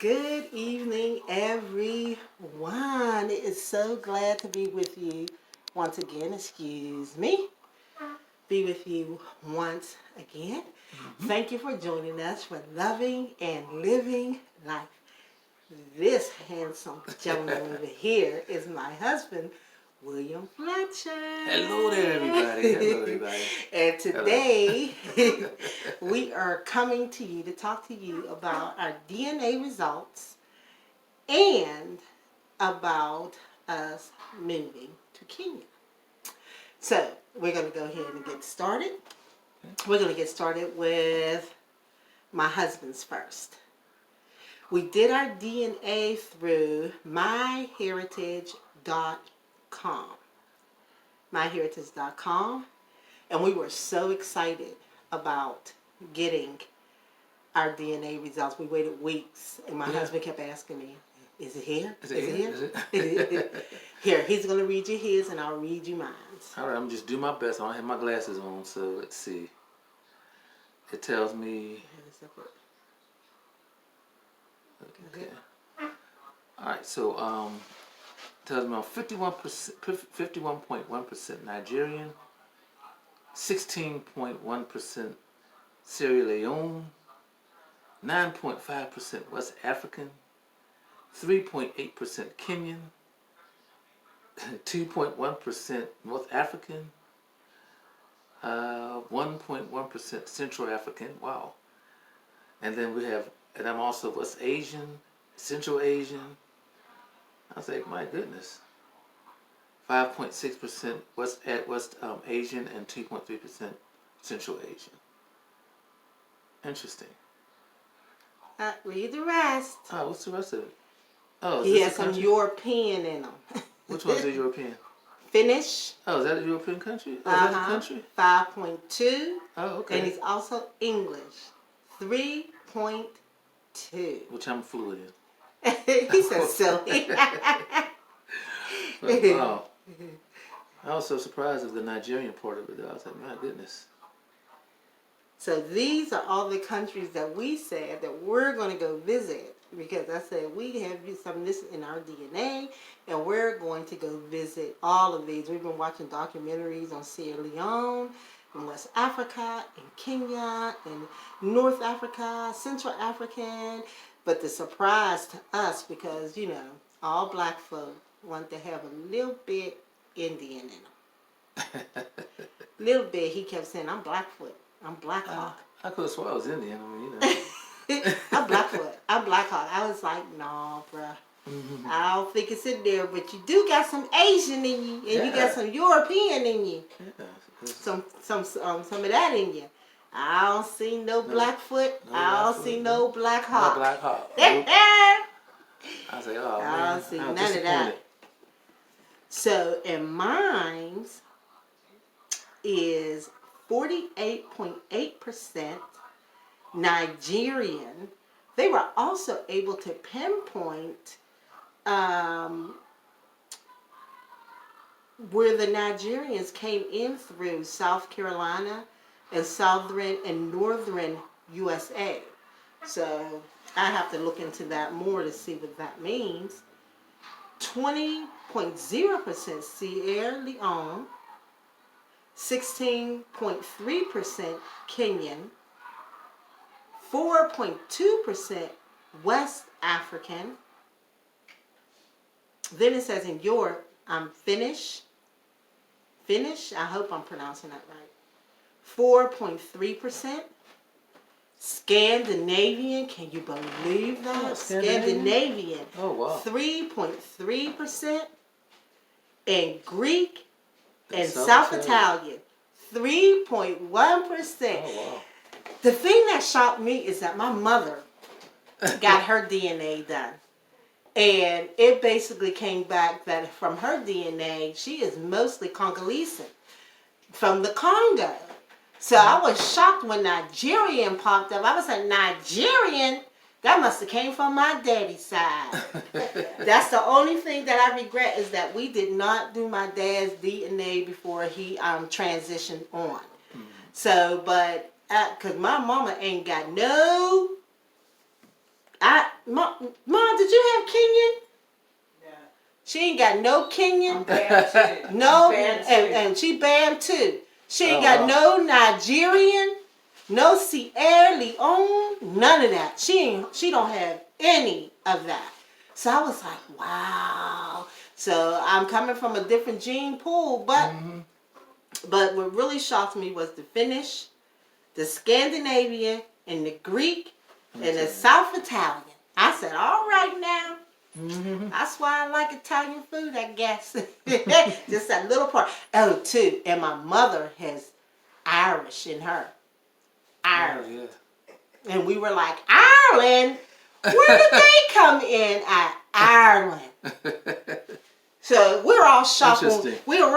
Good evening, everyone. It is so glad to be with you once again. Excuse me. Be with you once again. Thank you for joining us for Loving and Living Life. This handsome gentleman over here is my husband, William Fletcher. Hello there, everybody. Hello, everybody. And today, we are coming to you to talk to you about our DNA results and about us moving to Kenya. So, we're going to go ahead and get started. We're going to get started with my husband's first. We did our DNA through myheritage.com. myheritage.com. And we were so excited about getting our DNA results. We waited weeks, and my husband kept asking me, is it here? Is it here? Is it? Here, he's going to read you his, and I'll read you mine. All right, I'm just do my best. I don't have my glasses on, so let's see. It tells me... Okay. All right, so tells me I'm 51.1% Nigerian, 16.1% Sierra Leone, 9.5% West African, 3.8% Kenyan, 2.1% North African, 1.1% Central African. Wow. And then we have, and I'm also West Asian, Central Asian. I was like, my goodness. 5.6% West Asian and 2.3% Central Asian. Interesting. Read the rest. Oh, what's the rest of it? Oh, he has some European in them. Which one's the European? Finnish. Oh, is that a European country? Oh, is that a country? 5.2. Oh, okay. And he's also English. 3.2. Which I'm fluent in. He says silly. Wow. I was so surprised of the Nigerian part of it. I was like, my goodness. So these are all the countries that we said that we're going to go visit, because I said we have some of this in our DNA, and we're going to go visit all of these. We've been watching documentaries on Sierra Leone, in West Africa, in Kenya, in North Africa, Central African. But the surprise to us, because, you know, all black folk want to have a little bit Indian in them. Little bit. He kept saying, I'm Blackfoot. I'm Black Hawk. I could have swore I was Indian. I mean, you know. I'm Blackfoot. I'm Black Hawk. I was like, no, bruh. I don't think it's in there, but you do got some Asian in you, and you got some European in you. Yeah. Some of that in you. I don't see no Blackfoot. I don't see no Black Hawk. No Black Hawk. I was like, oh, man. I don't see none of that. So, and mine's is 48.8% Nigerian. They were also able to pinpoint where the Nigerians came in through South Carolina and southern and northern USA. So I have to look into that more to see what that means. 20.0% Sierra Leone, 16.3% Kenyan, 4.2% West African. Then it says in Europe, I'm Finnish. I hope I'm pronouncing that right. 4.3%. Scandinavian, can you believe that? Oh, Scandinavian. Oh, wow. 3.3%. And Greek and South Italian, 3.1%. Oh, wow. The thing that shocked me is that my mother got her DNA done. And it basically came back that from her DNA, she is mostly Congolese from the Congo. So I was shocked when Nigerian popped up. I was like, Nigerian? That must have came from my daddy's side. That's the only thing that I regret, is that we did not do my dad's DNA before he transitioned on. So, but, because my mama ain't got no Mom, did you have Kenyan? She ain't got no Kenyan. No, and she Bantu. She ain't got no Nigerian, no Sierra Leone, none of that. She don't have any of that. So I was like, wow. So I'm coming from a different gene pool, but what really shocked me was the Finnish, the Scandinavian, and the Greek, and the South Italian. I said, all right now. That's why I like Italian food, I guess. Just that little part. Oh, too. And my mother has Irish in her. Ireland. And we were like, Ireland? Where did they come in at Ireland? So we're all shocked. We're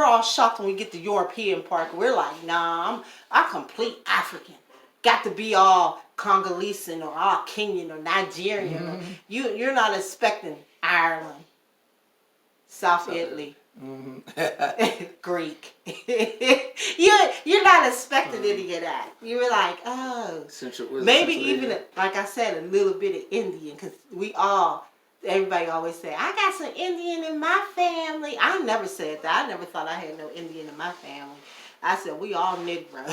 all shocked when we get to European part. We're like, nah, I'm complete African. Got to be all Congolese or all Kenyan or Nigerian. You're not expecting Ireland, South Italy, Greek. you're not expecting any of that. You were like, oh, maybe even like I said, a little bit of Indian, because everybody always say, I got some Indian in my family. I never said that. I never thought I had no Indian in my family. I said, we all Negro.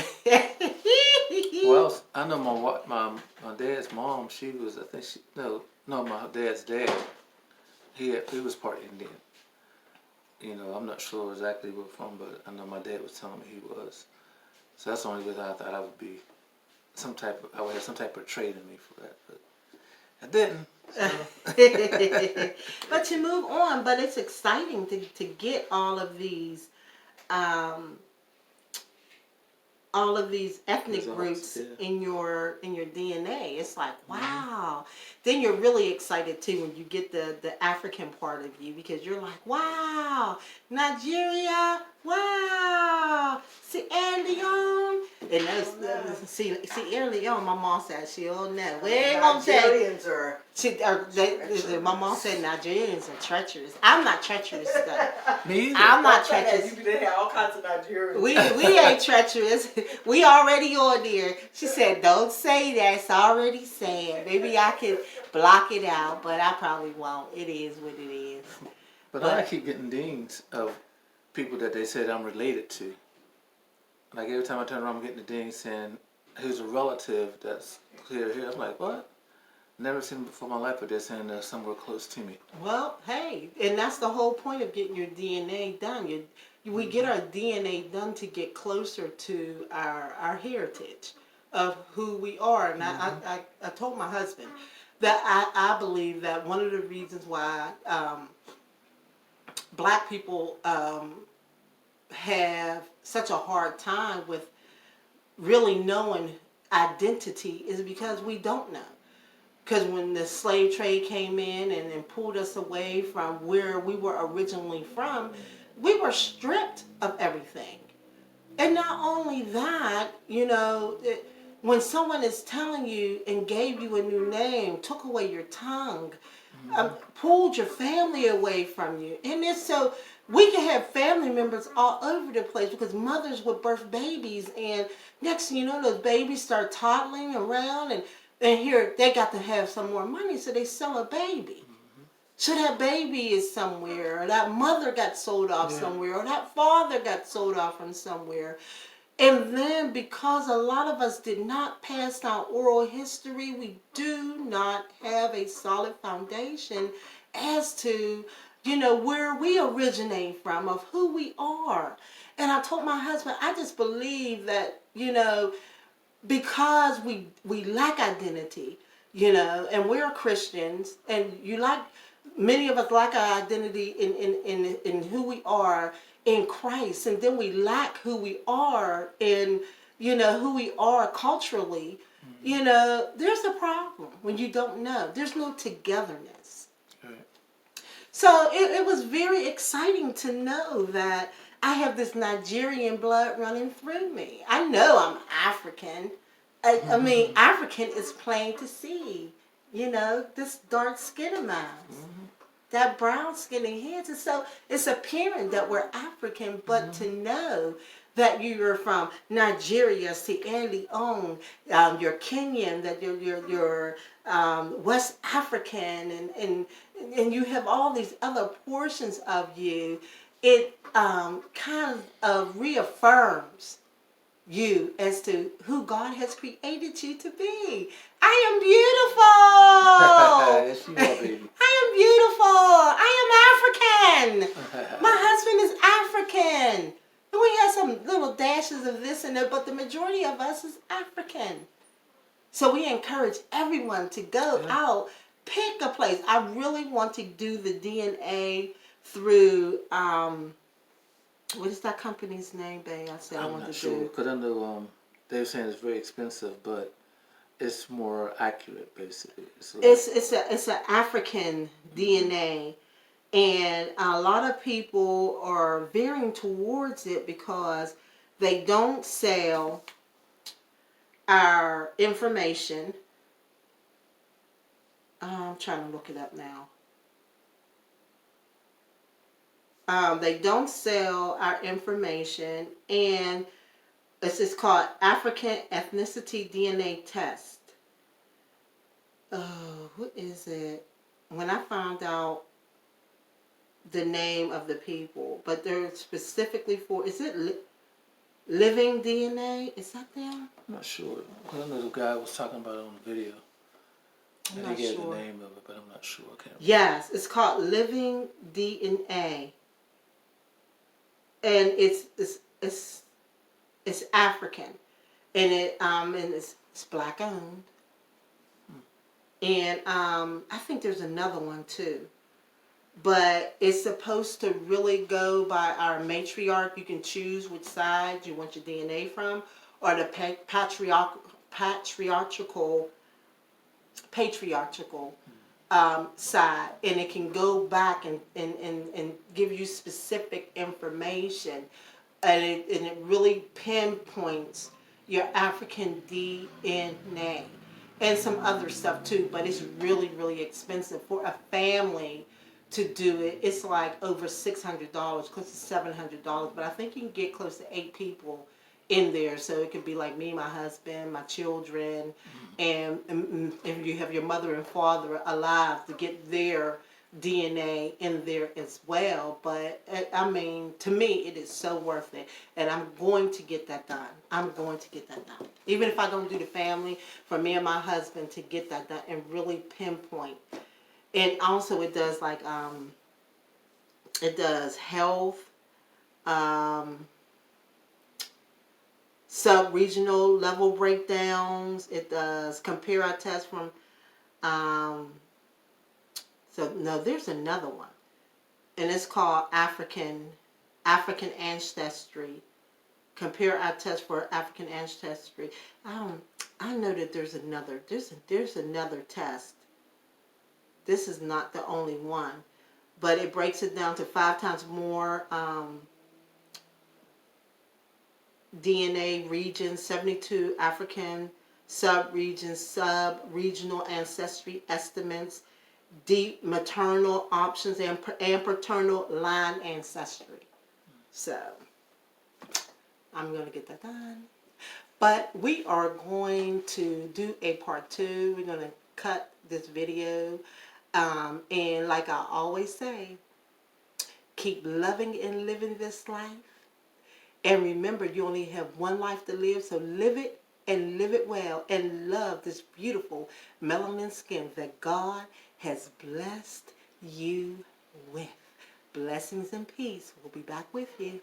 Well, I know my dad's mom, she was, I think my dad's dad, he was part Indian. You know, I'm not sure exactly where from, but I know my dad was telling me he was. So that's the only reason I thought I would be I would have some type of trait in me for that, but I didn't. So. But you move on, but it's exciting to get all of these ethnic groups in your DNA. It's like, wow. Then you're really excited too when you get the African part of you, because you're like, wow, Nigeria, wow, Sierra Leone. And Sierra Leone, my mom said she'll know. We ain't gonna say. My mom said Nigerians are treacherous. I'm not treacherous though. Me either. I'm not treacherous. You have all kinds of Nigerians. We ain't treacherous. We already on there. She said, don't say that. It's already said. Maybe I can block it out, but I probably won't. It is what it is. But I keep getting dings of people that they said I'm related to. Like every time I turn around, I'm getting a ding saying, who's a relative that's here. I'm like, what? Never seen them before in my life, but they're saying they're somewhere close to me. Well, hey, and that's the whole point of getting your DNA done. We get our DNA done to get closer to our heritage of who we are. And I told my husband that I believe that one of the reasons why black people have such a hard time with really knowing identity is because we don't know. Because when the slave trade came in and pulled us away from where we were originally from, we were stripped of everything. And not only that, when someone is telling you and gave you a new name, took away your tongue, pulled your family away from you. And it's so we can have family members all over the place because mothers would birth babies, and next thing you know, those babies start toddling around, and here they got to have some more money, so they sell a baby. So that baby is somewhere, or that mother got sold off somewhere, or that father got sold off from somewhere. And then because a lot of us did not pass down oral history, we do not have a solid foundation as to, where we originate from, of who we are. And I told my husband, I just believe that, because we lack identity, and we're Christians, and many of us lack our identity in who we are in Christ, and then we lack who we are in, who we are culturally. There's a problem when you don't know. There's no togetherness. Right. So it was very exciting to know that I have this Nigerian blood running through me. I know I'm African. I mean, African is plain to see. This dark skin of mine. That brown skin and hands. And so it's apparent that we're African, but to know that you're from Nigeria, Sierra Leone, you're Kenyan, that you're West African, and you have all these other portions of you. It kind of reaffirms you as to who God has created you to be. I am beautiful. Yes, you are, baby. I am beautiful. I am African. My husband is African. And we have some little dashes of this and that, but the majority of us is African. So we encourage everyone to go out, pick a place. I really want to do the DNA through, what is that company's name, babe? I said I I'm want not to sure do. because I know they were saying it's very expensive, but it's more accurate basically. It's an African DNA, and a lot of people are veering towards it because they don't sell our information. I'm trying to look it up now. They don't sell our information, and it's called African Ethnicity DNA Test. Oh, what is it? When I found out the name of the people, but they're specifically for, is it Living DNA? Is that them? I'm not sure. I know the guy was talking about it on the video. I'm And not he gave sure. the name of it, but I'm not sure. I can't remember. Yes, it's called Living DNA, and it's African, and it's black owned, and I think there's another one too, but it's supposed to really go by our matriarch. You can choose which side you want your DNA from, or the patriarchal side, and it can go back and give you specific information, and it really pinpoints your African DNA and some other stuff too, but it's really, really expensive for a family to do it. It's like over $600, close to $700, but I think you can get close to 8 people in there, so it could be like me, my husband, my children, and if you have your mother and father alive, to get their DNA in there as well. But I mean, to me, it is so worth it, and I'm going to get that done. I'm going to get that done, even if I don't do the family, for me and my husband to get that done and really pinpoint. And also, it does like it does health. Sub-regional level breakdowns. It does compare our tests from, so no, there's another one, and it's called African Ancestry. Compare our test for African Ancestry. I know that there's another test. This is not the only one, but it breaks it down to 5 times more DNA regions, 72 African sub-regions, sub-regional ancestry estimates, deep maternal options, and paternal line ancestry. So, I'm going to get that done. But we are going to do a part 2. We're going to cut this video. And like I always say, keep loving and living this life. And remember, you only have one life to live, so live it and live it well, and love this beautiful melanin skin that God has blessed you with. Blessings and peace. We'll be back with you.